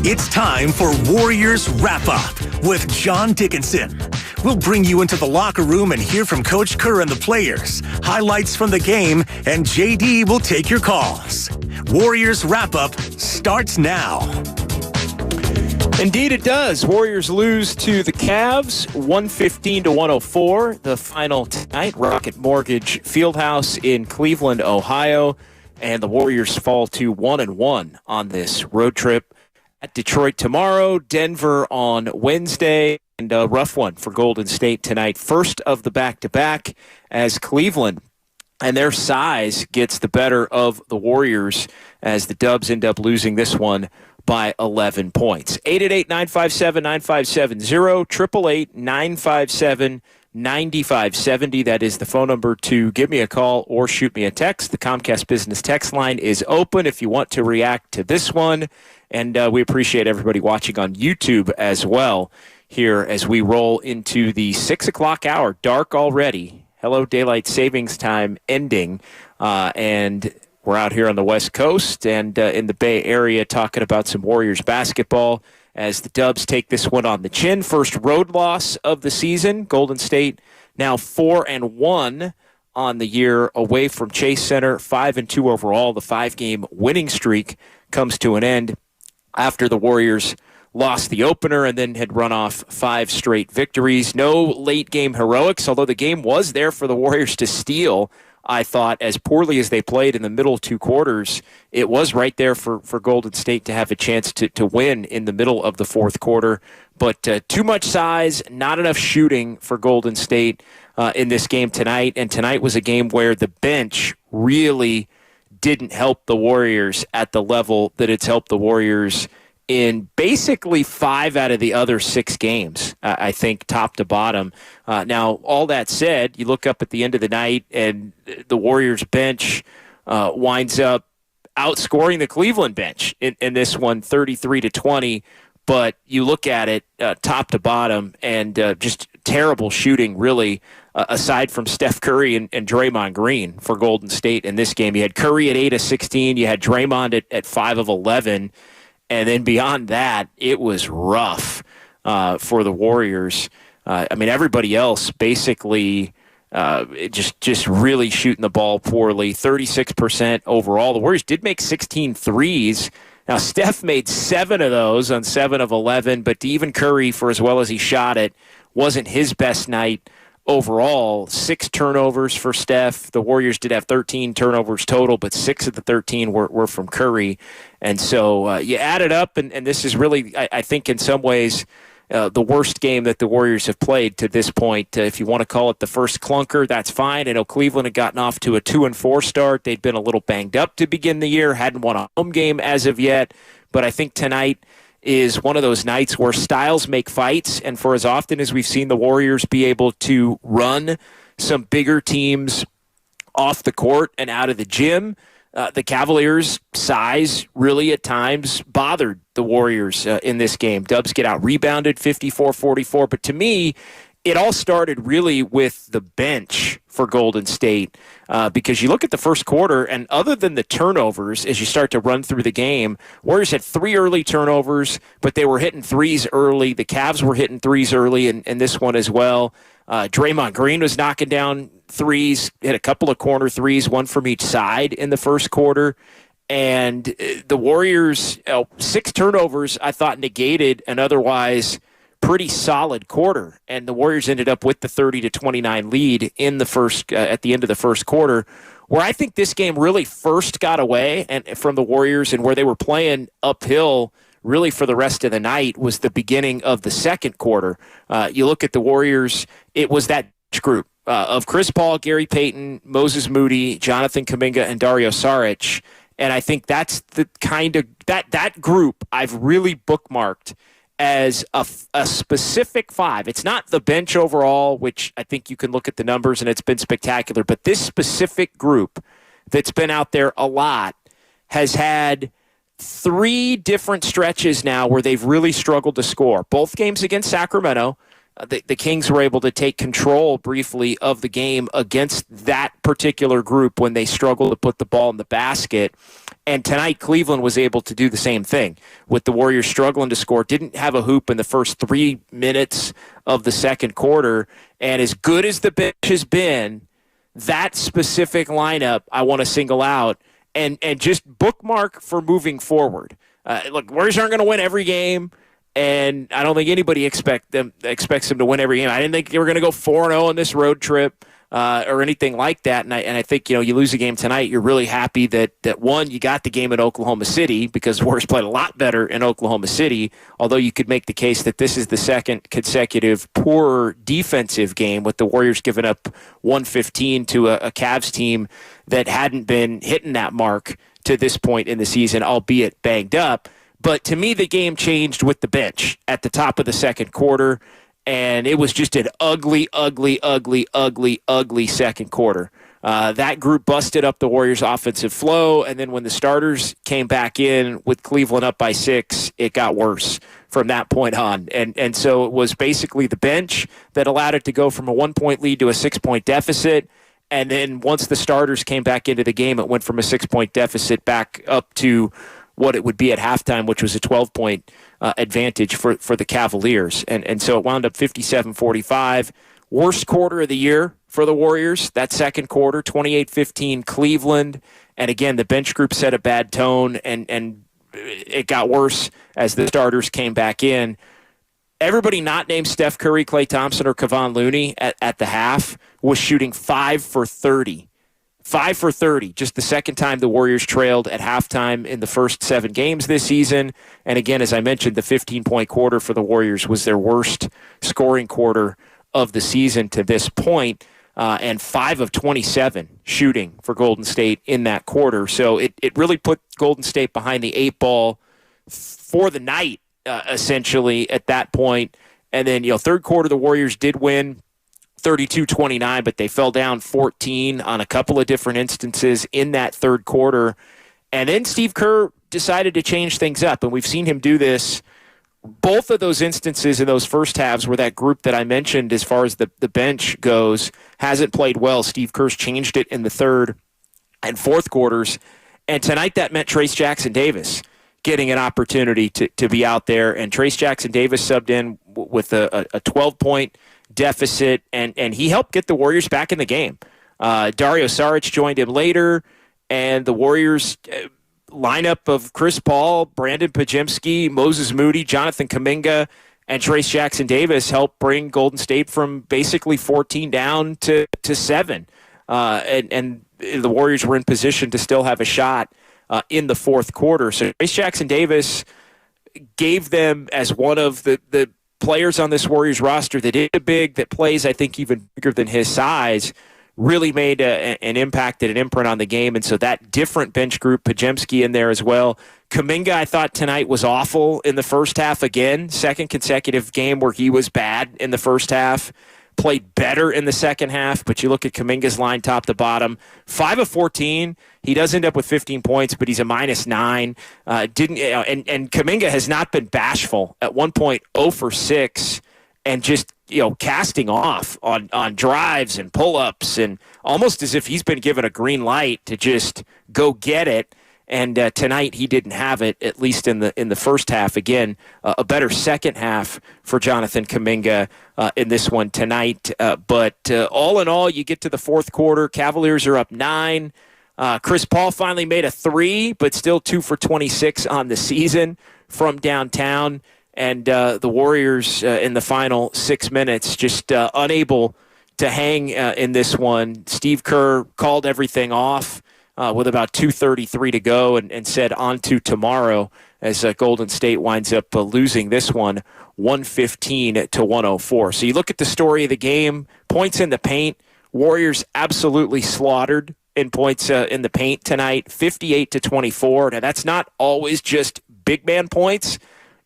It's time for Warriors Wrap-Up with John Dickinson. We'll bring you into the locker room and hear from Coach Kerr and the players, highlights from the game, and JD will take your calls. Warriors Wrap-Up starts now. Indeed it does. Warriors lose to the Cavs, 115-104. The final tonight, Rocket Mortgage Fieldhouse in Cleveland, Ohio. And the Warriors fall to 1-1 on this road trip. At Detroit tomorrow, Denver on Wednesday, and a rough one for Golden State tonight. First of the back-to-back as Cleveland and their size gets the better of the Warriors as the Dubs end up losing this one by 11 points. 888-957-9570, 888-957-9570. That is the phone number to give me a call or shoot me a text. The Comcast Business text line is open if you want to react to this one. And we appreciate everybody watching on YouTube as well here as we roll into the 6 o'clock hour. Dark already. Hello, daylight savings time ending. And we're out here on the West Coast and in the Bay Area talking about some Warriors basketball as the Dubs take this one on the chin. First road loss of the season. Golden State now 4-1 on the year away from Chase Center. 5-2 overall. The 5-game winning streak comes to an end after the Warriors lost the opener and then had run off 5 straight victories. No late-game heroics, although the game was there for the Warriors to steal. I thought, as poorly as they played in the middle 2 quarters, it was right there for Golden State to have a chance to win in the middle of the 4th quarter. But too much size, not enough shooting for Golden State in this game tonight. And tonight was a game where the bench really didn't help the Warriors at the level that it's helped the Warriors in basically 5 out of the other 6 games, I think, top to bottom. Now, all that said, you look up at the end of the night and the Warriors bench winds up outscoring the Cleveland bench in this one, 33-20. But you look at it top to bottom, and just terrible shooting, really, aside from Steph Curry and Draymond Green for Golden State in this game. You had Curry at 8 of 16. You had Draymond at 5 of 11. And then beyond that, it was rough for the Warriors. Everybody else basically just really shooting the ball poorly, 36% overall. The Warriors did make 16 threes. Now, Steph made 7 of those on 7 of 11, but even Curry, for as well as he shot it, wasn't his best night overall. 6 turnovers for Steph. The Warriors did have 13 turnovers total, but 6 of the 13 were from Curry. And so you add it up, and this is really, I think, in some ways, the worst game that the Warriors have played to this point. If you want to call it the first clunker, that's fine. I know Cleveland had gotten off to a 2-4 start. They'd been a little banged up to begin the year, hadn't won a home game as of yet. But I think tonight is one of those nights where styles make fights, and for as often as we've seen the Warriors be able to run some bigger teams off the court and out of the gym, the Cavaliers' size really at times bothered the Warriors in this game. Dubs get out rebounded 54-44, but to me, it all started really with the bench for Golden State because you look at the first quarter, and other than the turnovers, as you start to run through the game, Warriors had 3 early turnovers, but they were hitting threes early. The Cavs were hitting threes early in this one as well. Draymond Green was knocking down threes, hit a couple of corner threes, one from each side in the first quarter. And the Warriors, 6 turnovers, I thought negated an otherwise pretty solid quarter. And the Warriors ended up with the 30-29 lead in the first at the end of the first quarter, where I think this game really first got away and from the Warriors, and where they were playing uphill really for the rest of the night was the beginning of the second quarter. You look at the Warriors, it was that group of Chris Paul, Gary Payton, Moses Moody, Jonathan Kuminga, and Dario Saric. And I think that's the kind of that group I've really bookmarked as a specific 5. It's not the bench overall, which I think you can look at the numbers and it's been spectacular, but this specific group that's been out there a lot has had 3 different stretches now where they've really struggled to score. Both games against Sacramento, the Kings were able to take control briefly of the game against that particular group when they struggled to put the ball in the basket. And tonight, Cleveland was able to do the same thing with the Warriors struggling to score. Didn't have a hoop in the first 3 minutes of the second quarter. And as good as the bench has been, that specific lineup I want to single out and just bookmark for moving forward. Look, Warriors aren't going to win every game. And I don't think anybody expects them to win every game. I didn't think they were going to go 4-0 on this road trip or anything like that. And I think, you lose a game tonight, you're really happy that one, you got the game in Oklahoma City because the Warriors played a lot better in Oklahoma City, although you could make the case that this is the second consecutive poor defensive game with the Warriors giving up 115 to a Cavs team that hadn't been hitting that mark to this point in the season, albeit banged up. But to me, the game changed with the bench at the top of the second quarter, and it was just an ugly, ugly, ugly, ugly, ugly second quarter. That group busted up the Warriors' offensive flow, and then when the starters came back in with Cleveland up by 6, it got worse from that point on. And so it was basically the bench that allowed it to go from a 1-point lead to a 6-point deficit. And then once the starters came back into the game, it went from a 6-point deficit back up to what it would be at halftime, which was a 12-point advantage for the Cavaliers. And so it wound up 57-45. Worst quarter of the year for the Warriors, that second quarter, 28-15 Cleveland. And again, the bench group set a bad tone, and it got worse as the starters came back in. Everybody not named Steph Curry, Klay Thompson, or Kevon Looney at the half was shooting 5 for 30. 5 for 30, just the second time the Warriors trailed at halftime in the first 7 games this season. And again, as I mentioned, the 15-point quarter for the Warriors was their worst scoring quarter of the season to this point, and 5 of 27 shooting for Golden State in that quarter. So it really put Golden State behind the 8 ball for the night, essentially, at that point. And then, third quarter, the Warriors did win 32-29, but they fell down 14 on a couple of different instances in that third quarter. And then Steve Kerr decided to change things up, and we've seen him do this both of those instances in those first halves where that group that I mentioned as far as the bench goes hasn't played well. Steve Kerr's changed it in the third and fourth quarters. And tonight that meant Trayce Jackson-Davis getting an opportunity to be out there. And Trayce Jackson-Davis subbed in with a 12-point deficit, and he helped get the Warriors back in the game. Dario Saric joined him later, and the Warriors lineup of Chris Paul, Brandon Podziemski, Moses Moody, Jonathan Kuminga, and Trayce Jackson-Davis helped bring Golden State from basically 14 down to 7. And the Warriors were in position to still have a shot in the fourth quarter. So Trayce Jackson-Davis gave them, as one of the players on this Warriors roster that is big, that plays, I think, even bigger than his size, really made an impact and an imprint on the game. And so that different bench group, Podziemski in there as well. Kuminga, I thought tonight was awful in the first half again. Second consecutive game where he was bad in the first half. Played better in the second half, but you look at Kuminga's line top to bottom, 5 of 14. He does end up with 15 points, but he's a -9. And Kuminga has not been bashful. At one point, 0 for 6, and just casting off on drives and pull-ups, and almost as if he's been given a green light to just go get it. And tonight he didn't have it, at least in the first half. Again, a better second half for Jonathan Kuminga in this one tonight. But all in all, you get to the fourth quarter. Cavaliers are up 9. Chris Paul finally made a 3, but still 2 for 26 on the season from downtown. And the Warriors in the final 6 minutes just unable to hang in this one. Steve Kerr called everything off with about 2:33 to go and said on to tomorrow as Golden State winds up losing this one 115 to 104. So you look at the story of the game, points in the paint. Warriors absolutely slaughtered in points in the paint tonight, 58 to 24. Now that's not always just big man points.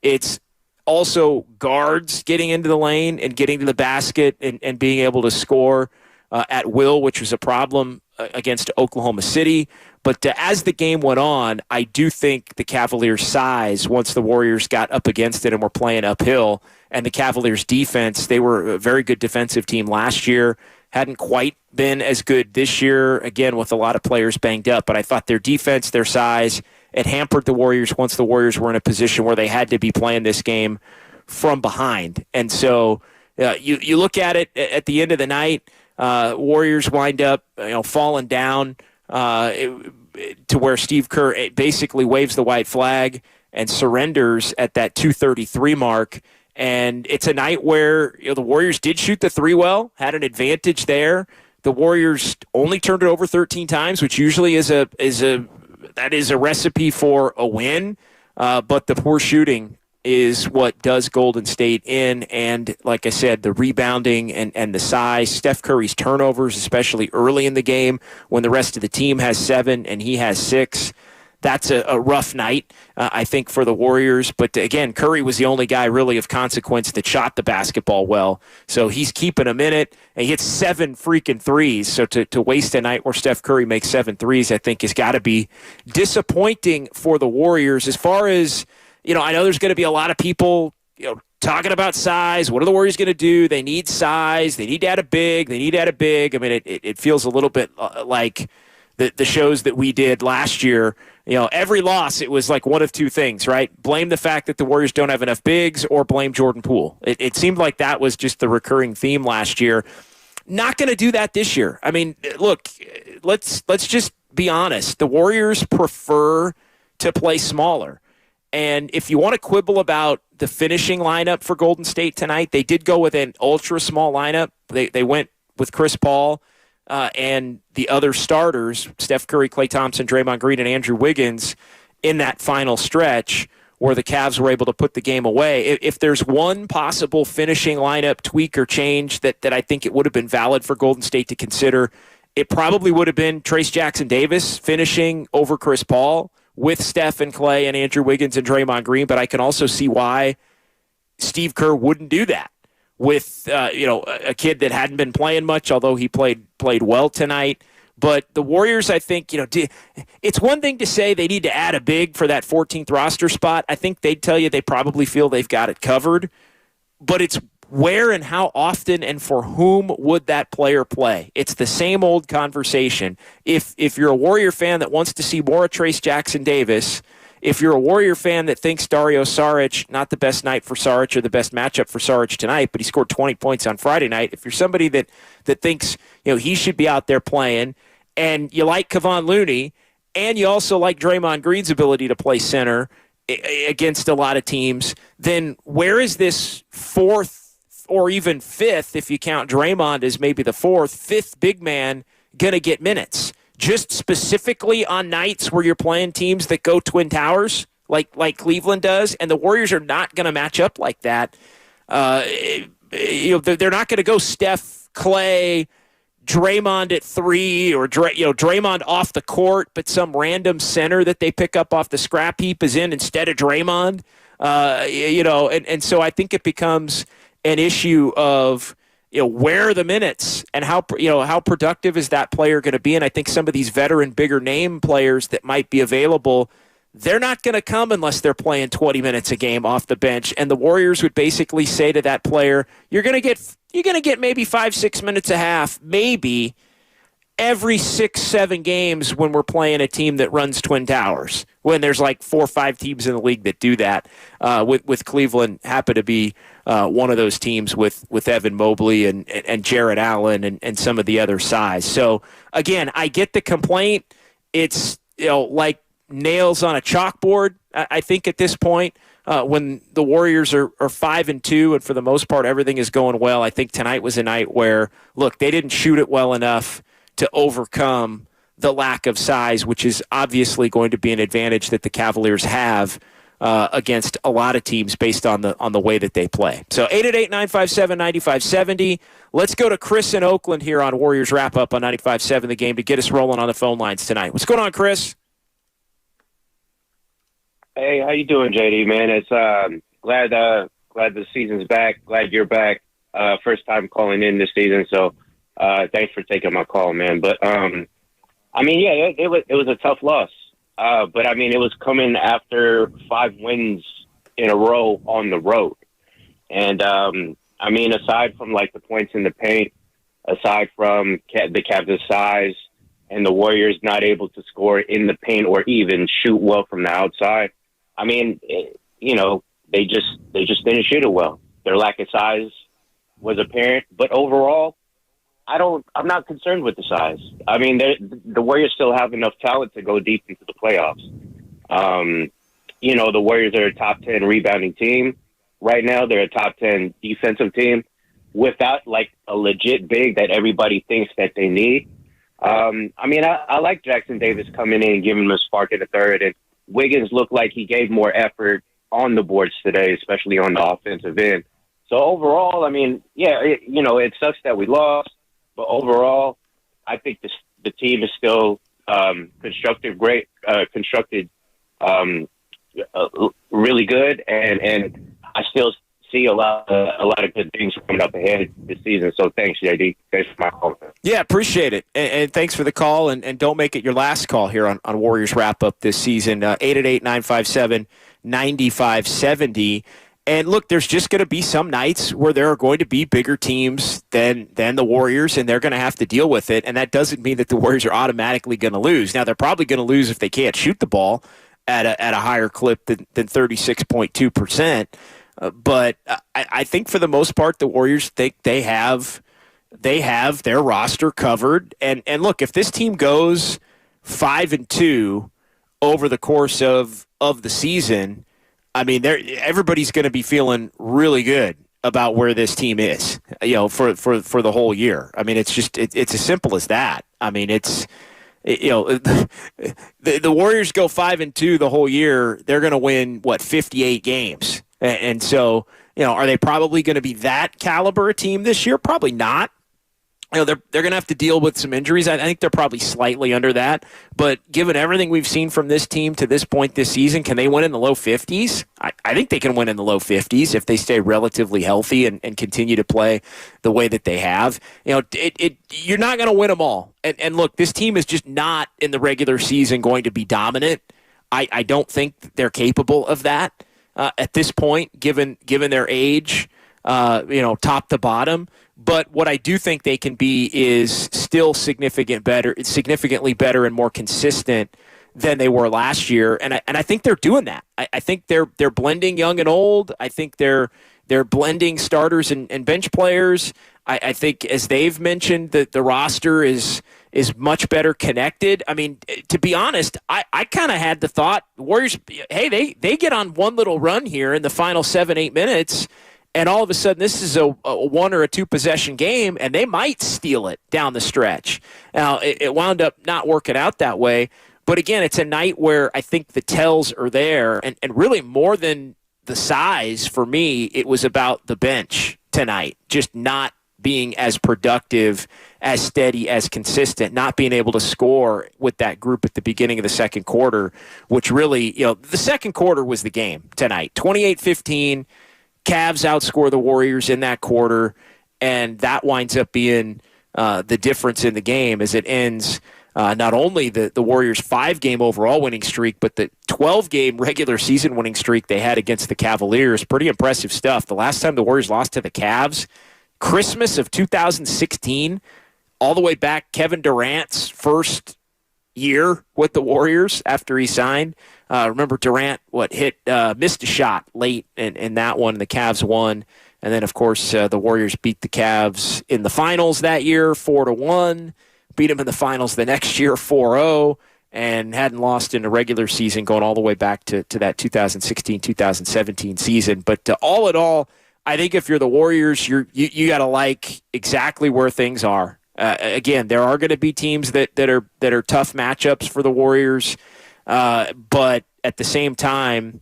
It's also guards getting into the lane and getting to the basket and being able to score at will, which was a problem against Oklahoma City. But as the game went on, I do think the Cavaliers' size, once the Warriors got up against it and were playing uphill, and the Cavaliers' defense, they were a very good defensive team last year, hadn't quite been as good this year, again, with a lot of players banged up. But I thought their defense, their size, it hampered the Warriors once the Warriors were in a position where they had to be playing this game from behind. And so you look at it at the end of the night, Warriors wind up falling down to where Steve Kerr basically waves the white flag and surrenders at that 2:33 mark. And it's a night where the Warriors did shoot the 3 well, had an advantage there. The Warriors only turned it over 13 times, which usually is a recipe for a win. But the poor shooting is what does Golden State in. And like I said, the rebounding and the size, Steph Curry's turnovers, especially early in the game when the rest of the team has 7 and he has 6. That's a rough night, I think, for the Warriors. But again, Curry was the only guy really of consequence that shot the basketball well. So he's keeping him in it. And he hits 7 freaking threes. So to waste a night where Steph Curry makes 7 threes, I think has got to be disappointing for the Warriors. As far as, I know there's going to be a lot of people, talking about size. What are the Warriors going to do? They need size. They need to add a big. They need to add a big. I mean, it feels a little bit like the shows that we did last year. Every loss, it was like one of two things, right? Blame the fact that the Warriors don't have enough bigs or blame Jordan Poole. It seemed like that was just the recurring theme last year. Not going to do that this year. I mean, look, let's just be honest. The Warriors prefer to play smaller. And if you want to quibble about the finishing lineup for Golden State tonight, they did go with an ultra-small lineup. They went with Chris Paul and the other starters, Steph Curry, Klay Thompson, Draymond Green, and Andrew Wiggins in that final stretch where the Cavs were able to put the game away. If there's one possible finishing lineup tweak or change that I think it would have been valid for Golden State to consider, it probably would have been Trayce Jackson-Davis finishing over Chris Paul with Steph and Klay and Andrew Wiggins and Draymond Green, but I can also see why Steve Kerr wouldn't do that with a kid that hadn't been playing much, although he played well tonight. But the Warriors, I think, it's one thing to say they need to add a big for that 14th roster spot. I think they'd tell you they probably feel they've got it covered. But it's where and how often and for whom would that player play? It's the same old conversation. If you're a Warrior fan that wants to see more of Trayce Jackson-Davis, if you're a Warrior fan that thinks Dario Saric, not the best night for Saric or the best matchup for Saric tonight, but he scored 20 points on Friday night, if you're somebody that thinks he should be out there playing, and you like Kevon Looney, and you also like Draymond Green's ability to play center against a lot of teams, then where is this fourth or even fifth, if you count Draymond as maybe the fifth big man, going to get minutes? Just specifically on nights where you're playing teams that go Twin Towers, like Cleveland does, and the Warriors are not going to match up like that. They're not going to go Steph, Clay, Draymond at 3, or Draymond off the court, but some random center that they pick up off the scrap heap is in instead of Draymond. And so I think it becomes an issue of where are the minutes and how productive is that player going to be? And I think some of these veteran, bigger name players that might be available, they're not going to come unless they're playing 20 minutes a game off the bench. And the Warriors would basically say to that player, you're going to get maybe 5-6 minutes a half, maybe every 6-7 games when we're playing a team that runs Twin Towers, when there's like 4 or 5 teams in the league that do that. With Cleveland happen to be one of those teams with Evan Mobley and Jarrett Allen and some of the other size. So again, I get the complaint. It's like nails on a chalkboard. I think at this point, when the Warriors are 5-2 and for the most part everything is going well, I think tonight was a night where, look, they didn't shoot it well enough to overcome the lack of size, which is obviously going to be an advantage that the Cavaliers have against a lot of teams based on the way that they play. So 888-957-9570. Let's go to Chris in Oakland here on Warriors Wrap Up on 95.7 The Game to get us rolling on the phone lines tonight. What's going on, Chris? Hey, how you doing, JD, man? It's glad the season's back. Glad you're back. First time calling in this season, so thanks for taking my call, man. But it was a tough loss. But it was coming after 5 wins in a row on the road. And aside from like the points in the paint, aside from the Cavs' size and the Warriors not able to score in the paint or even shoot well from the outside, they just didn't shoot it well. Their lack of size was apparent, but overall, I'm not concerned with the size. The Warriors still have enough talent to go deep into the playoffs. The Warriors are a top 10 rebounding team right now. They're a top 10 defensive team without like a legit big that everybody thinks that they need. I like Jackson Davis coming in and giving them a spark in the third, and Wiggins looked like he gave more effort on the boards today, especially on the offensive end. So overall, it sucks that we lost, but overall, I think the team is still constructed really good, and I still see a lot of good things coming up ahead this season. So thanks, JD. Thanks for my call. Yeah, appreciate it. And thanks for the call. And don't make it your last call here on Warriors Wrap Up this season. 888-957-9570. And look, there's just going to be some nights where there are going to be bigger teams than the Warriors, and they're going to have to deal with it. And that doesn't mean that the Warriors are automatically going to lose. Now, they're probably going to lose if they can't shoot the ball at a higher clip than 36.2%. But I think for the most part, the Warriors think they have their roster covered. And look, if this team goes 5-2 over the course of the season, everybody's going to be feeling really good about where this team is, for the whole year. It's just it's as simple as that. The Warriors go 5-2 the whole year, they're going to win 58 games. And so, are they probably going to be that caliber a team this year? Probably not. they're going to have to deal with some injuries. I think they're probably slightly under that. But given everything we've seen from this team to this point this season, can they win in the low 50s? I think they can win in the low 50s if they stay relatively healthy and continue to play the way that they have. You're not going to win them all. And look, this team is just not in the regular season going to be dominant. I don't think they're capable of that at this point, given their age, top to bottom. But what I do think they can be is still significantly better and more consistent than they were last year. And I think they're doing that. I think they're blending young and old. I think they're blending starters and bench players. I think, as they've mentioned, that the roster is much better connected. I mean, to be honest, I kind of had the thought, Warriors, hey, they get on one little run here in the final 7-8 minutes, and all of a sudden this is a 1 or a 2 possession game, and they might steal it down the stretch. Now, it wound up not working out that way. But again, it's a night where I think the tells are there, and really more than the size for me, it was about the bench tonight, just not being as productive, as steady, as consistent, not being able to score with that group at the beginning of the second quarter, which really, the second quarter was the game tonight. 28-15, Cavs outscore the Warriors in that quarter, and that winds up being the difference in the game as it ends not only the Warriors' 5-game overall winning streak, but the 12-game regular season winning streak they had against the Cavaliers. Pretty impressive stuff. The last time the Warriors lost to the Cavs, Christmas of 2016, all the way back Kevin Durant's first year with the Warriors after he signed. Remember Durant, missed a shot late in that one, and the Cavs won. And then, of course, the Warriors beat the Cavs in the finals that year, 4-1. Beat them in the finals the next year, 4-0, and hadn't lost in the regular season going all the way back to that 2016-2017 season. But all in all, I think if you're the Warriors, you got to like exactly where things are. Again, there are going to be teams that are tough matchups for the Warriors, but at the same time,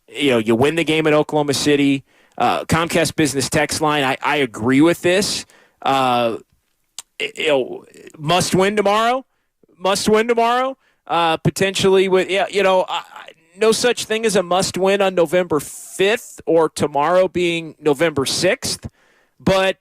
you win the game in Oklahoma City. Comcast Business text line, I agree with this. Must win tomorrow. Potentially with no such thing as a must win on November 5th or tomorrow being November 6th, but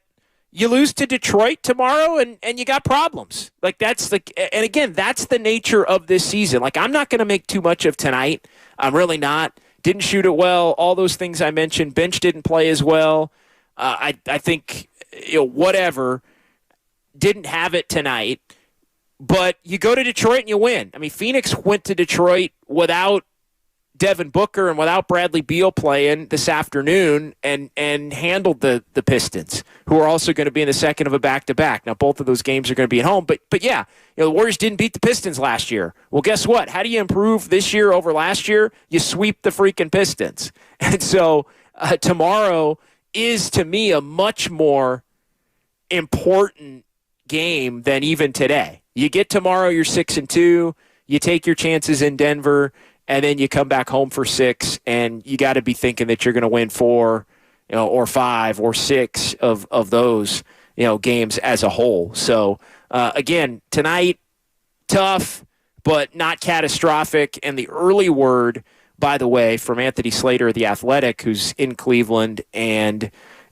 you lose to Detroit tomorrow and you got problems. Like that's the nature of this season. Like I'm not going to make too much of tonight. I'm really not. Didn't shoot it well. All those things I mentioned. Bench didn't play as well. I think whatever. Didn't have it tonight. But you go to Detroit and you win. I mean, Phoenix went to Detroit without Devin Booker and without Bradley Beal playing this afternoon and handled the Pistons, who are also going to be in the second of a back-to-back. Now, both of those games are going to be at home. But yeah, the Warriors didn't beat the Pistons last year. Well, guess what? How do you improve this year over last year? You sweep the freaking Pistons. And so tomorrow is, to me, a much more important game than even today. You get tomorrow, you're 6-2. You take your chances in Denver, and then you come back home for 6, and you got to be thinking that you're going to win 4, or 5 or 6 of those, games as a whole. So again, tonight, tough, but not catastrophic. And the early word, by the way, from Anthony Slater of The Athletic, who's in Cleveland and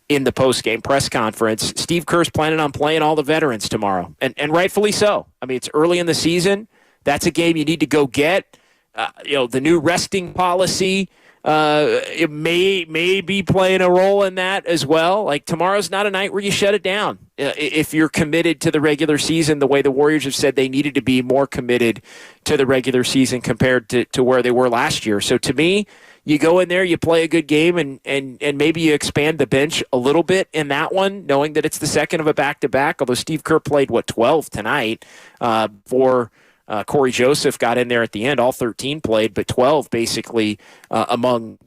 in the post-game press conference, Steve Kerr's planning on playing all the veterans tomorrow, and rightfully so. I mean, it's early in the season. That's a game you need to go get. The new resting policy, it may be playing a role in that as well. Like, tomorrow's not a night where you shut it down. If you're committed to the regular season, the way the Warriors have said they needed to be more committed to the regular season compared to where they were last year. So to me, you go in there, you play a good game, and maybe you expand the bench a little bit in that one, knowing that it's the second of a back-to-back, although Steve Kerr played, 12 tonight for Corey Joseph got in there at the end. All 13 played, but 12 basically among,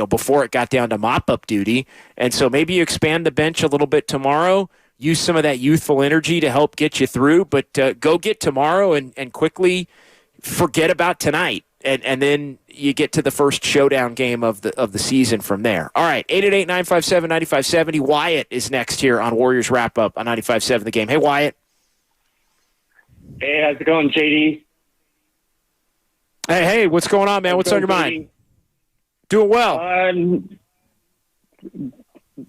before it got down to mop-up duty. And so maybe you expand the bench a little bit tomorrow, use some of that youthful energy to help get you through, but go get tomorrow and quickly forget about tonight. and then you get to the first showdown game of the season from there. All right, 888-957-9570. Wyatt is next here on Warriors Wrap Up on 95.7 The Game. Hey, Wyatt. Hey, how's it going, JD? Hey, what's going on, man? What's on your mind? Doing well.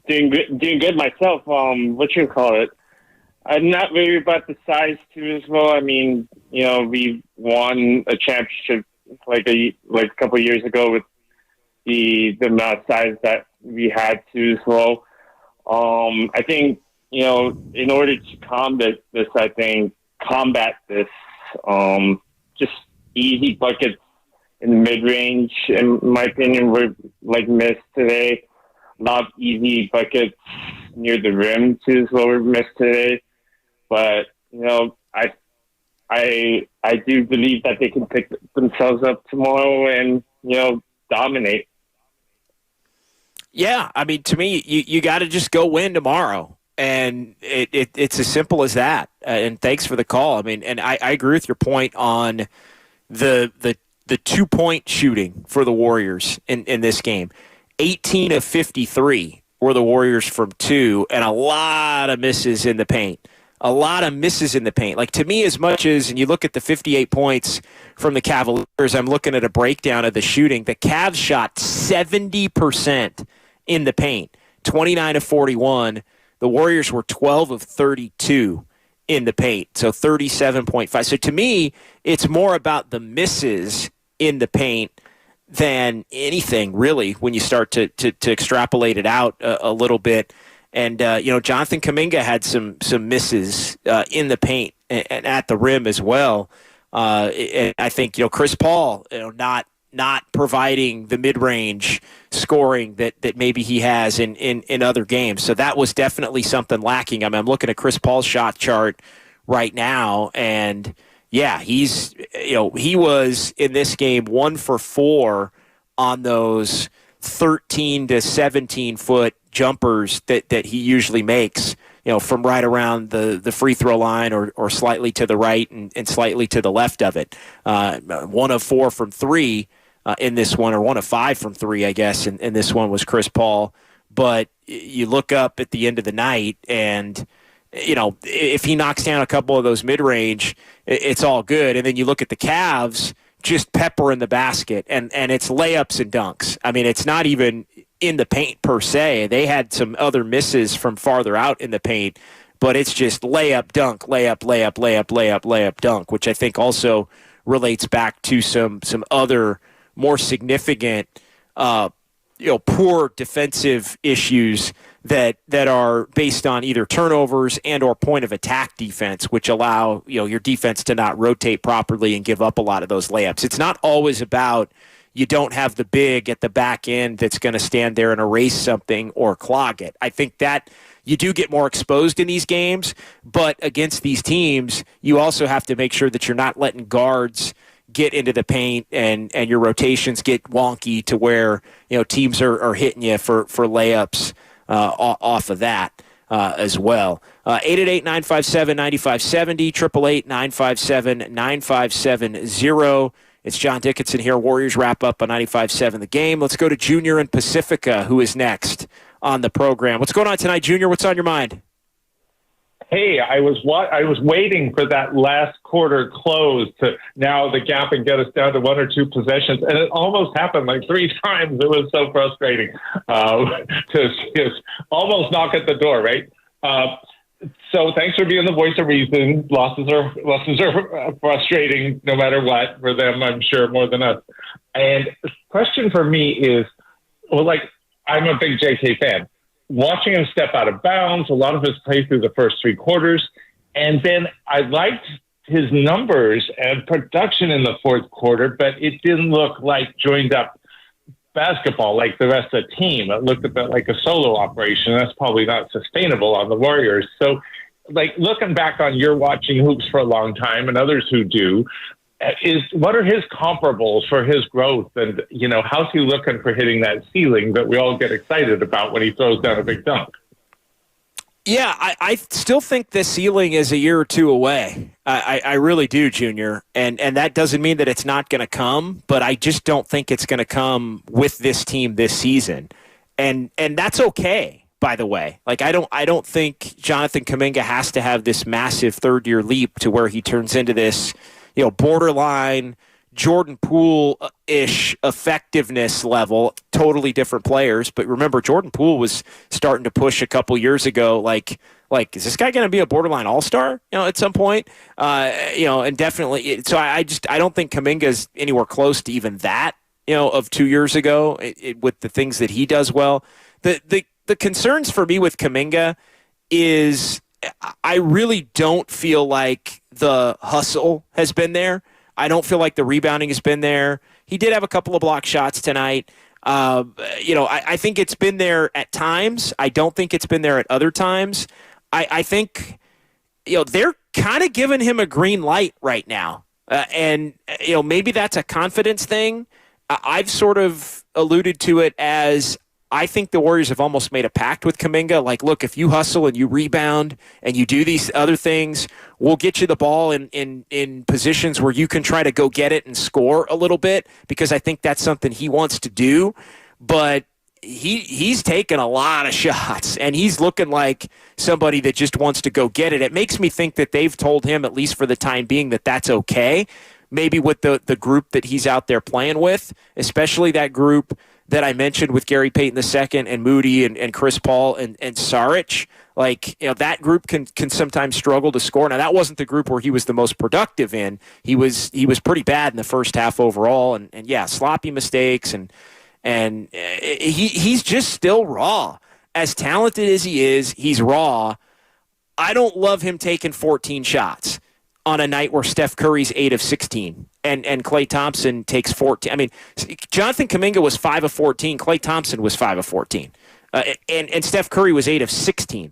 Doing good myself. What you call it? I'm not really about the size too as well. I mean, we won a championship like a couple of years ago with the amount of size that we had to as well. I think in order to combat this, just easy buckets in the mid-range, in my opinion, were missed today. A lot of easy buckets near the rim too, as well, were missed today. But I do believe that they can pick themselves up tomorrow and dominate. Yeah, I mean, to me, you got to just go win tomorrow. And it's as simple as that. And thanks for the call. I mean, and I agree with your point on the 2-point shooting for the Warriors in this game. 18 of 53 were the Warriors from 2, and a lot of misses in the paint. Like, to me, as much as, and you look at the 58 points from the Cavaliers, I'm looking at a breakdown of the shooting. The Cavs shot 70% in the paint, 29 of 41. The Warriors were 12 of 32 in the paint, so 37.5. So to me, it's more about the misses in the paint than anything, really, when you start to extrapolate it out a little bit. And, Jonathan Kuminga had some misses in the paint and at the rim as well. And I think, Chris Paul, not providing the mid-range scoring that maybe he has in other games. So that was definitely something lacking. I mean, I'm looking at Chris Paul's shot chart right now, and yeah, he was in this game 1 for 4 on those 13 to 17 foot jumpers that he usually makes, from right around the free throw line or slightly to the right and slightly to the left of it. 1 of 4 from 3 in this one, or 1 of 5 from 3, I guess, and this one was Chris Paul. But you look up at the end of the night, and if he knocks down a couple of those mid-range, it's all good. And then you look at the Cavs, just pepper in the basket, and it's layups and dunks. I mean, it's not even in the paint per se. They had some other misses from farther out in the paint, but it's just layup, dunk, layup, layup, layup, layup, layup, dunk, which I think also relates back to some other more significant, poor defensive issues that are based on either turnovers and or point of attack defense, which allow your defense to not rotate properly and give up a lot of those layups. It's not always about you don't have the big at the back end that's going to stand there and erase something or clog it. I think that you do get more exposed in these games, but against these teams, you also have to make sure that you're not letting guards get into the paint and your rotations get wonky to where teams are hitting you for layups off of that as well. 888-957-9570, 888-957-9570. It's John Dickinson here, Warriors Wrap Up on 95.7 The Game. Let's go to Junior in Pacifica, who is next on the program. What's going on tonight, Junior? What's on your mind? Hey, I was waiting for that last quarter close to now the gap and get us down to 1 or 2 possessions, and it almost happened like 3 times. It was so frustrating to almost knock at the door, right? So thanks for being the voice of reason. Losses are frustrating no matter what for them, I'm sure, more than us. And the question for me is, I'm a big JK fan. Watching him step out of bounds, a lot of his play through the first 3 quarters. And then I liked his numbers and production in the fourth quarter, but it didn't look like joined up basketball like the rest of the team. It looked a bit like a solo operation. That's probably not sustainable on the Warriors. So, looking back on your watching hoops for a long time and others who do, what are his comparables for his growth? And, how's he looking for hitting that ceiling that we all get excited about when he throws down a big dunk? Yeah, I still think the ceiling is a year or two away. I really do, Junior. And that doesn't mean that it's not going to come, but I just don't think it's going to come with this team this season. And that's okay, by the way. Like I don't think Jonathan Kuminga has to have this massive third-year leap to where he turns into this, borderline Jordan Poole-ish effectiveness level, totally different players. But remember, Jordan Poole was starting to push a couple years ago, like is this guy going to be a borderline all-star, at some point? And definitely. So I don't think Kuminga's anywhere close to even that, of 2 years ago with the things that he does well. The concerns for me with Kuminga is I really don't feel like the hustle has been there. I don't feel like the rebounding has been there. He did have a couple of block shots tonight. I think it's been there at times. I don't think it's been there at other times. I think, they're kind of giving him a green light right now. And maybe that's a confidence thing. I've sort of alluded to it as I think the Warriors have almost made a pact with Kuminga. Like, look, if you hustle and you rebound and you do these other things, we'll get you the ball in positions where you can try to go get it and score a little bit, because I think that's something he wants to do. But he's taken a lot of shots, and he's looking like somebody that just wants to go get it. It makes me think that they've told him, at least for the time being, that that's okay. Maybe with the group that he's out there playing with, especially that group that I mentioned with Gary Payton II and Moody and Chris Paul and Saric. Like, that group can sometimes struggle to score. Now, that wasn't the group where he was the most productive in. He was pretty bad in the first half overall, and yeah, sloppy mistakes, and he's just still raw. As talented as he is, he's raw. I don't love him taking 14 shots on a night where Steph Curry's 8 of 16 and Klay Thompson takes 14. I mean, Jonathan Kuminga was 5 of 14. Klay Thompson was 5 of 14. And Steph Curry was 8 of 16.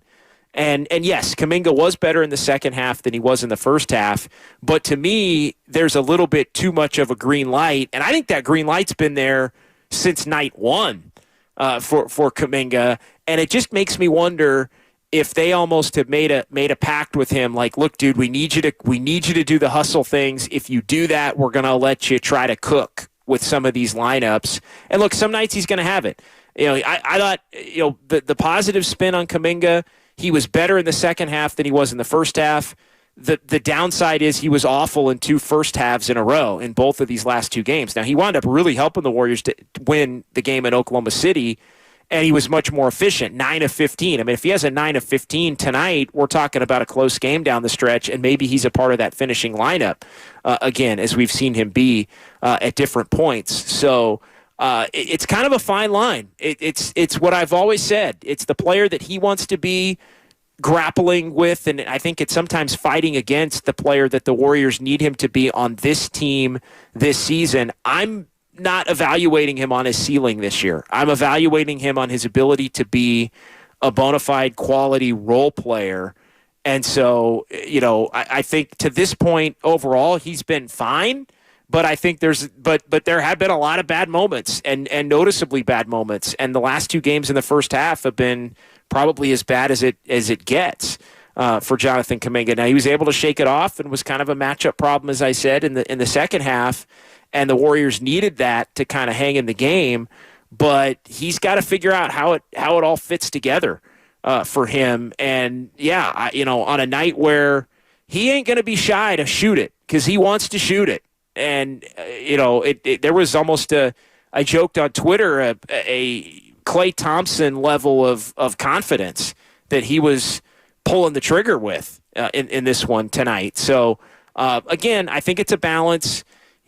And yes, Kuminga was better in the second half than he was in the first half. But to me, there's a little bit too much of a green light. And I think that green light's been there since night one for Kuminga. And it just makes me wonder if they almost have made a pact with him, like, look, dude, we need you to do the hustle things. If you do that, we're going to let you try to cook with some of these lineups. And look, some nights he's going to have it. I thought, the positive spin on Kuminga, he was better in the second half than he was in the first half. The downside is he was awful in 2 first halves in a row in both of these last 2 games. Now, he wound up really helping the Warriors to win the game in Oklahoma City, and he was much more efficient, 9 of 15. I mean, if he has a 9 of 15 tonight, we're talking about a close game down the stretch, and maybe he's a part of that finishing lineup again, as we've seen him be at different points. So it's kind of a fine line. It's what I've always said. It's the player that he wants to be grappling with, and I think it's sometimes fighting against the player that the Warriors need him to be on this team this season. I'm not evaluating him on his ceiling this year. I'm evaluating him on his ability to be a bona fide quality role player. And so, I think to this point overall, he's been fine, but I think but there have been a lot of bad moments and noticeably bad moments. And the last 2 games in the first half have been probably as bad as it gets for Jonathan Kuminga. Now, he was able to shake it off and was kind of a matchup problem, as I said, in the second half. And the Warriors needed that to kind of hang in the game, but he's got to figure out how it all fits together for him. And yeah, on a night where he ain't going to be shy to shoot it because he wants to shoot it. And there was almost I joked on Twitter a Klay Thompson level of confidence that he was pulling the trigger with in this one tonight. So again, I think it's a balance.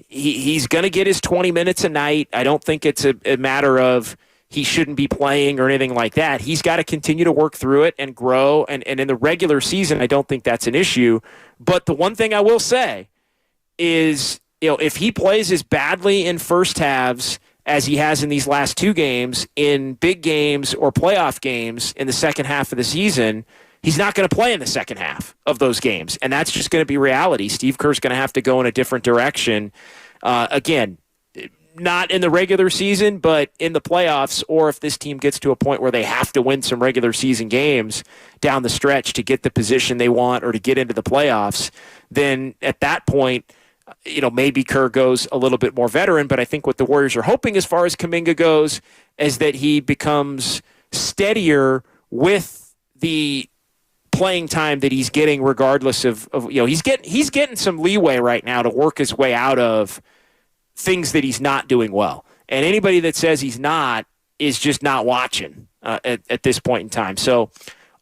He's going to get his 20 minutes a night. I don't think it's a matter of he shouldn't be playing or anything like that. He's got to continue to work through it and grow. And in the regular season, I don't think that's an issue. But the one thing I will say is, if he plays as badly in first halves as he has in these last 2 games, in big games or playoff games in the second half of the season, he's not going to play in the second half of those games, and that's just going to be reality. Steve Kerr's going to have to go in a different direction. Again, not in the regular season, but in the playoffs, or if this team gets to a point where they have to win some regular season games down the stretch to get the position they want or to get into the playoffs, then at that point, maybe Kerr goes a little bit more veteran. But I think what the Warriors are hoping as far as Kuminga goes is that he becomes steadier with the playing time that he's getting, regardless of he's getting some leeway right now to work his way out of things that he's not doing well. And anybody that says he's not is just not watching at this point in time. So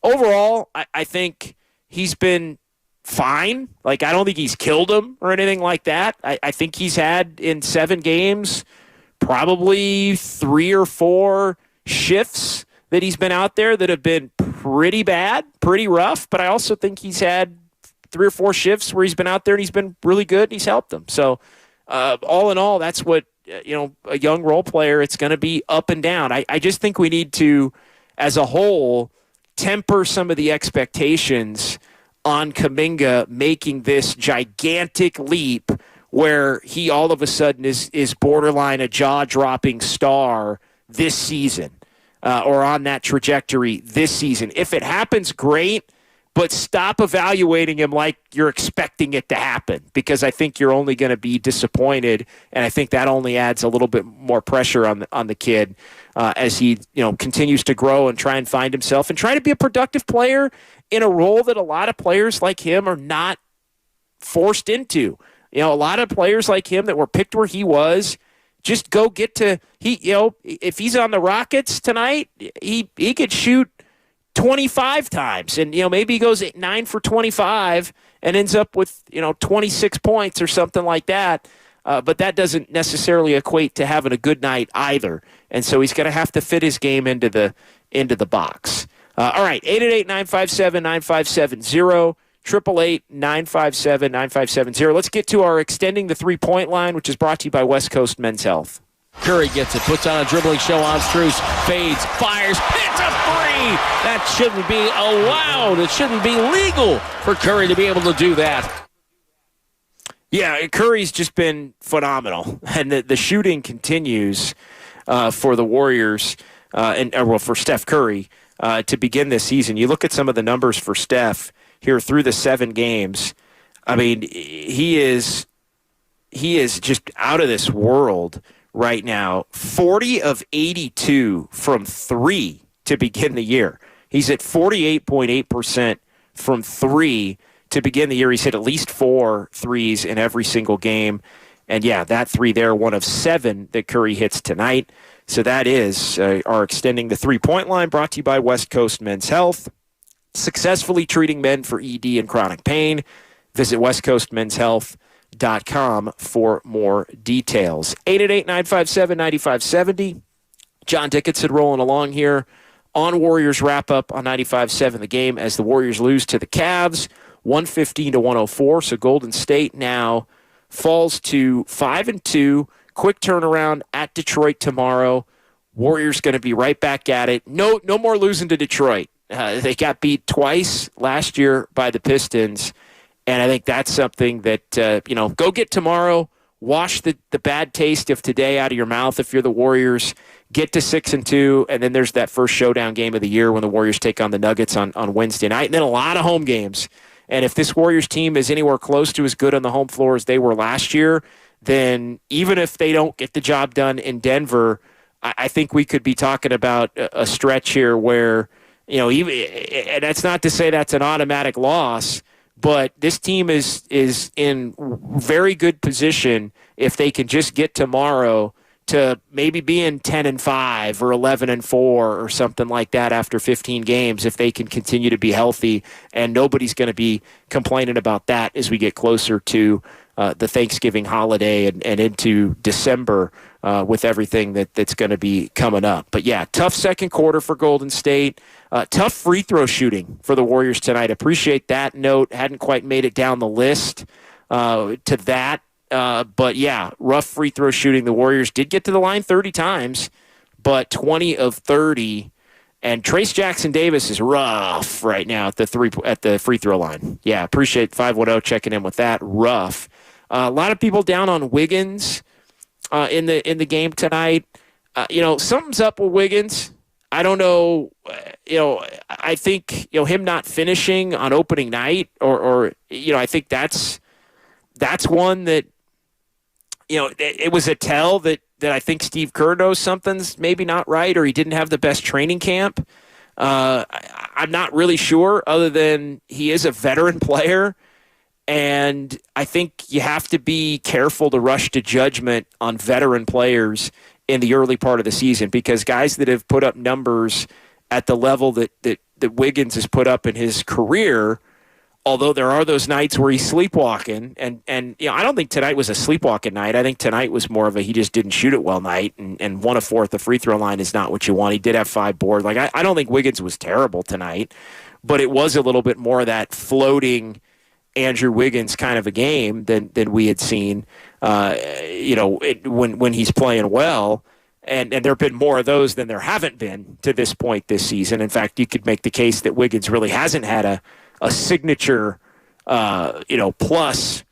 overall, I think he's been fine. Like, I don't think he's killed him or anything like that. I think he's had in 7 games probably 3 or 4 shifts that he's been out there that have been pretty bad, pretty rough. But I also think he's had 3 or 4 shifts where he's been out there and he's been really good and he's helped them. So all in all, that's what, a young role player, it's going to be up and down. I just think we need to, as a whole, temper some of the expectations on Kuminga making this gigantic leap where he all of a sudden is borderline a jaw-dropping star this season. Or on that trajectory this season. If it happens, great, but stop evaluating him like you're expecting it to happen, because I think you're only going to be disappointed, and I think that only adds a little bit more pressure on the kid as he continues to grow and try and find himself and try to be a productive player in a role that a lot of players like him are not forced into. A lot of players like him that were picked where he was, just go get to if he's on the Rockets tonight, he could shoot 25 times, and maybe he goes 9 for 25 and ends up with 26 points or something like that. But that doesn't necessarily equate to having a good night either, and so he's going to have to fit his game into the box. All right, 888-957-9570. 888-957-9570. Let's get to our extending the three-point line, which is brought to you by West Coast Men's Health. Curry gets it, puts on a dribbling show on Strus, fades, fires, hits a three! That shouldn't be allowed. It shouldn't be legal for Curry to be able to do that. Yeah, Curry's just been phenomenal, and the shooting continues for the Warriors, for Steph Curry to begin this season. You look at some of the numbers for Steph here through the 7 games. I mean, he is just out of this world right now. 40 of 82 from 3 to begin the year. He's at 48.8% from 3 to begin the year. He's hit at least 4 threes in every single game. And yeah, that 3 there, one of 7 that Curry hits tonight. So that is our extending the three-point line, brought to you by West Coast Men's Health. Successfully treating men for ED and chronic pain. Visit westcoastmenshealth.com for more details. 888-957-9570. John Dickinson rolling along here on Warriors Wrap-Up on 95.7 The Game as the Warriors lose to the Cavs, 115-104. So Golden State now falls to 5-2. Quick turnaround at Detroit tomorrow. Warriors going to be right back at it. No more losing to Detroit. They got beat twice last year by the Pistons, and I think that's something that, go get tomorrow, wash the bad taste of today out of your mouth if you're the Warriors, get to 6-2, and then there's that first showdown game of the year when the Warriors take on the Nuggets on Wednesday night, and then a lot of home games. And if this Warriors team is anywhere close to as good on the home floor as they were last year, then even if they don't get the job done in Denver, I think we could be talking about a stretch here where, even, and that's not to say that's an automatic loss, but this team is in very good position if they can just get tomorrow to maybe be in 10-5 or 11-4 or something like that after 15 games, if they can continue to be healthy, and nobody's going to be complaining about that as we get closer to the Thanksgiving holiday and into December with everything that's going to be coming up. But yeah, tough second quarter for Golden State. Tough free throw shooting for the Warriors tonight. Appreciate that note. Hadn't quite made it down the list to that. But yeah, rough free throw shooting. The Warriors did get to the line 30 times, but 20 of 30. And Trace Jackson-Davis is rough right now at the free throw line. Yeah, appreciate 510 checking in with that. Rough. A lot of people down on Wiggins. in the game tonight. Something's up with Wiggins. I don't know. I think him not finishing on opening night, or I think that's one that it was a tell that I think Steve Kerr knows something's maybe not right, or he didn't have the best training camp. I'm not really sure, other than he is a veteran player. And I think you have to be careful to rush to judgment on veteran players in the early part of the season, because guys that have put up numbers at the level that Wiggins has put up in his career, although there are those nights where he's sleepwalking, and I don't think tonight was a sleepwalking night. I think tonight was more of a he just didn't shoot it well night, and 1 of 4 at the free throw line is not what you want. He did have 5 boards. I don't think Wiggins was terrible tonight, but it was a little bit more of that floating Andrew Wiggins kind of a game than we had seen, when he's playing well. And there have been more of those than there haven't been to this point this season. In fact, you could make the case that Wiggins really hasn't had a signature, plus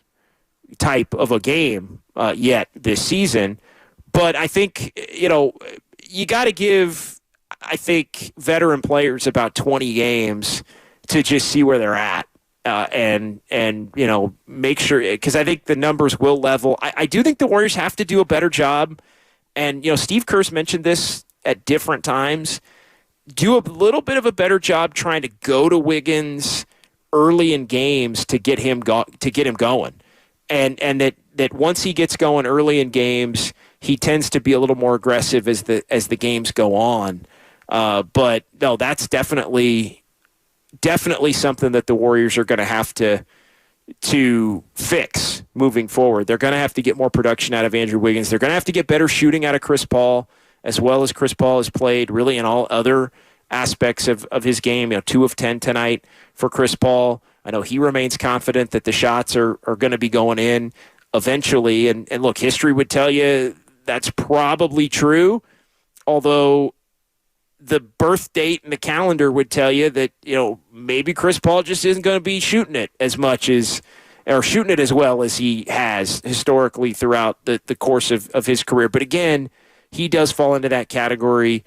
type of a game yet this season. But I think, you got to give, I think, veteran players about 20 games to just see where they're at. And make sure, because I think the numbers will level. I do think the Warriors have to do a better job. And, Steve Kerr's mentioned this at different times. Do a little bit of a better job trying to go to Wiggins early in games to get him going. And that once he gets going early in games, he tends to be a little more aggressive as the games go on. But no, that's definitely something that the Warriors are going to have to fix moving forward. They're going to have to get more production out of Andrew Wiggins. They're going to have to get better shooting out of Chris Paul, as well as Chris Paul has played really in all other aspects of his game. 2 of 10 tonight for Chris Paul. I know he remains confident that the shots are going to be going in eventually. And look, history would tell you that's probably true, although the birth date and the calendar would tell you that, maybe Chris Paul just isn't going to be shooting it as much as, or shooting it as well as he has historically throughout the course of his career. But again, he does fall into that category.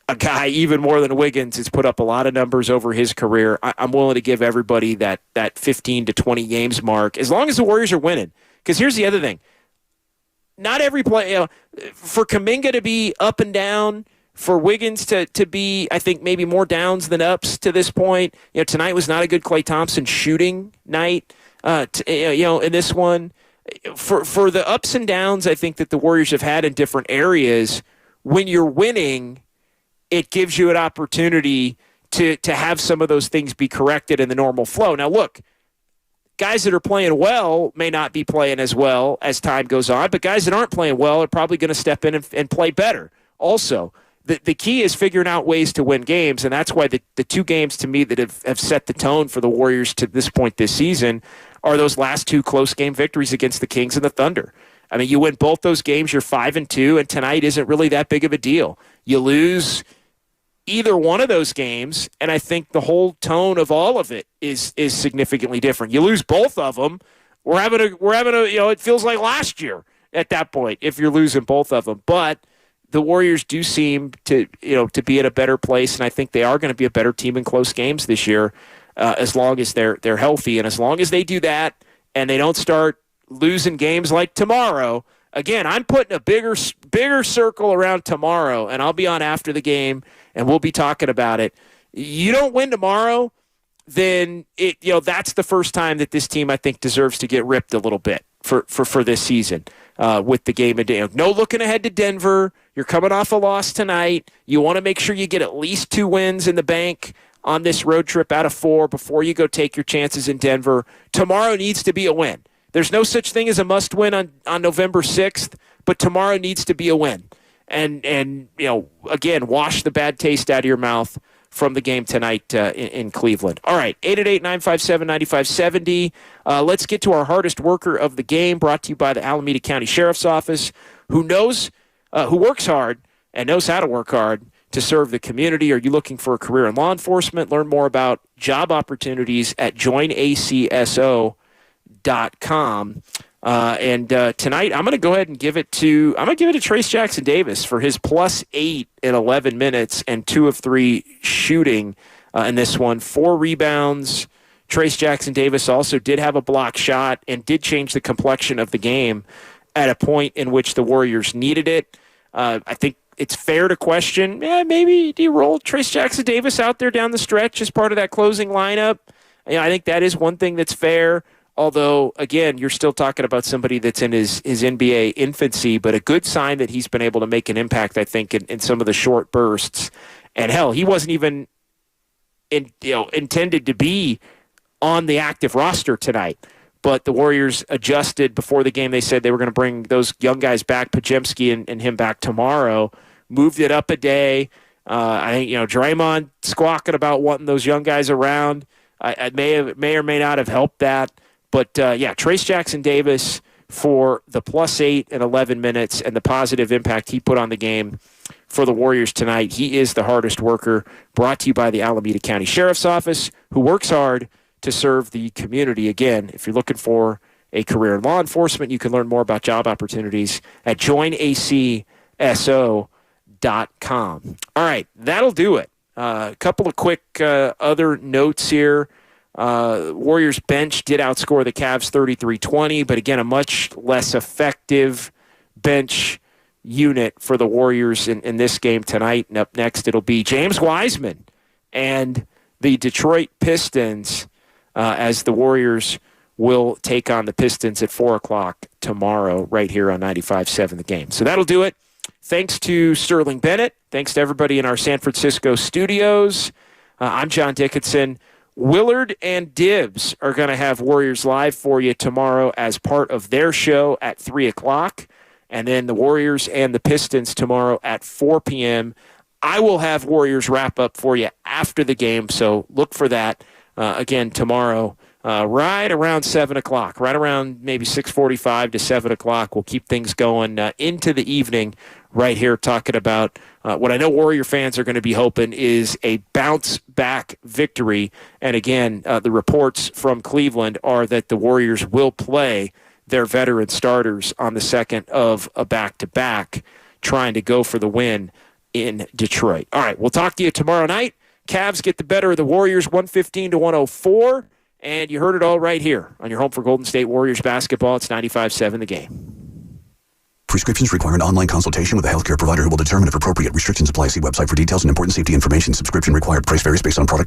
A guy, even more than Wiggins, has put up a lot of numbers over his career. I'm willing to give everybody that 15 to 20 games mark, as long as the Warriors are winning. Because here's the other thing. Not every play, for Kuminga to be up and down, for Wiggins to be, I think, maybe more downs than ups to this point. Tonight was not a good Klay Thompson shooting night. In this one, for the ups and downs, I think that the Warriors have had in different areas. When you're winning, it gives you an opportunity to have some of those things be corrected in the normal flow. Now, look, guys that are playing well may not be playing as well as time goes on, but guys that aren't playing well are probably going to step in and play better also. The key is figuring out ways to win games, and that's why the 2 games to me that have set the tone for the Warriors to this point this season are those last 2 close game victories against the Kings and the Thunder. I mean, you win both those games, you're 5-2, and tonight isn't really that big of a deal. You lose either one of those games, and I think the whole tone of all of it is significantly different. You lose both of them, we're having a it feels like last year at that point if you're losing both of them. But the Warriors do seem to be at a better place, and I think they are going to be a better team in close games this year, as long as they're healthy, and as long as they do that and they don't start losing games like tomorrow. Again, I'm putting a bigger circle around tomorrow, and I'll be on after the game, and we'll be talking about it. You don't win tomorrow, then that's the first time that this team, I think, deserves to get ripped a little bit for this season. With the game of day. No looking ahead to Denver. You're coming off a loss tonight. You want to make sure you get at least 2 wins in the bank on this road trip out of 4 before you go take your chances in Denver. Tomorrow needs to be a win. There's no such thing as a must win on November 6th, but tomorrow needs to be a win. And again, wash the bad taste out of your mouth from the game tonight in Cleveland. All right, 888-957-9570. Let's get to our hardest worker of the game, brought to you by the Alameda County Sheriff's Office, who works hard and knows how to work hard to serve the community. Are you looking for a career in law enforcement? Learn more about job opportunities at joinacso.com. And tonight, I'm going to go ahead and give it to Trayce Jackson-Davis for his +8 in 11 minutes and 2 of 3 shooting in this one. 4 rebounds. Trayce Jackson-Davis also did have a block shot and did change the complexion of the game at a point in which the Warriors needed it. I think it's fair to question, maybe do you roll Trayce Jackson-Davis out there down the stretch as part of that closing lineup? I think that is one thing that's fair. Although, again, you're still talking about somebody that's in his NBA infancy, but a good sign that he's been able to make an impact, I think, in some of the short bursts. And, hell, he wasn't even intended to be on the active roster tonight. But the Warriors adjusted before the game. They said they were going to bring those young guys back, Podziemski and him back tomorrow, moved it up a day. I think, Draymond squawking about wanting those young guys around. I may or may not have helped that. But, Trayce Jackson-Davis for the +8 in 11 minutes and the positive impact he put on the game for the Warriors tonight. He is the hardest worker, brought to you by the Alameda County Sheriff's Office, who works hard to serve the community. Again, if you're looking for a career in law enforcement, you can learn more about job opportunities at joinacso.com. All right, that'll do it. A couple of quick other notes here. Warriors bench did outscore the Cavs 33-20, but again, a much less effective bench unit for the Warriors in this game tonight. And up next, it'll be James Wiseman and the Detroit Pistons as the Warriors will take on the Pistons at 4 o'clock tomorrow right here on 95.7 The Game. So that'll do it. Thanks to Sterling Bennett. Thanks to everybody in our San Francisco studios. I'm John Dickinson. Willard and Dibbs are going to have Warriors Live for you tomorrow as part of their show at 3 o'clock. And then the Warriors and the Pistons tomorrow at 4 p.m. I will have Warriors wrap up for you after the game, so look for that again tomorrow right around 7 o'clock, right around maybe 6:45 to 7 o'clock. We'll keep things going into the evening right here talking about what I know Warrior fans are going to be hoping is a bounce-back victory. And again, the reports from Cleveland are that the Warriors will play their veteran starters on the second of a back-to-back, trying to go for the win in Detroit. All right, we'll talk to you tomorrow night. Cavs get the better of the Warriors 115-104. And you heard it all right here on your home for Golden State Warriors basketball. It's 95.7 The Game. Prescriptions require an online consultation with a healthcare provider who will determine if appropriate. Restrictions apply. See website for details and important safety information. Subscription required. Price varies based on product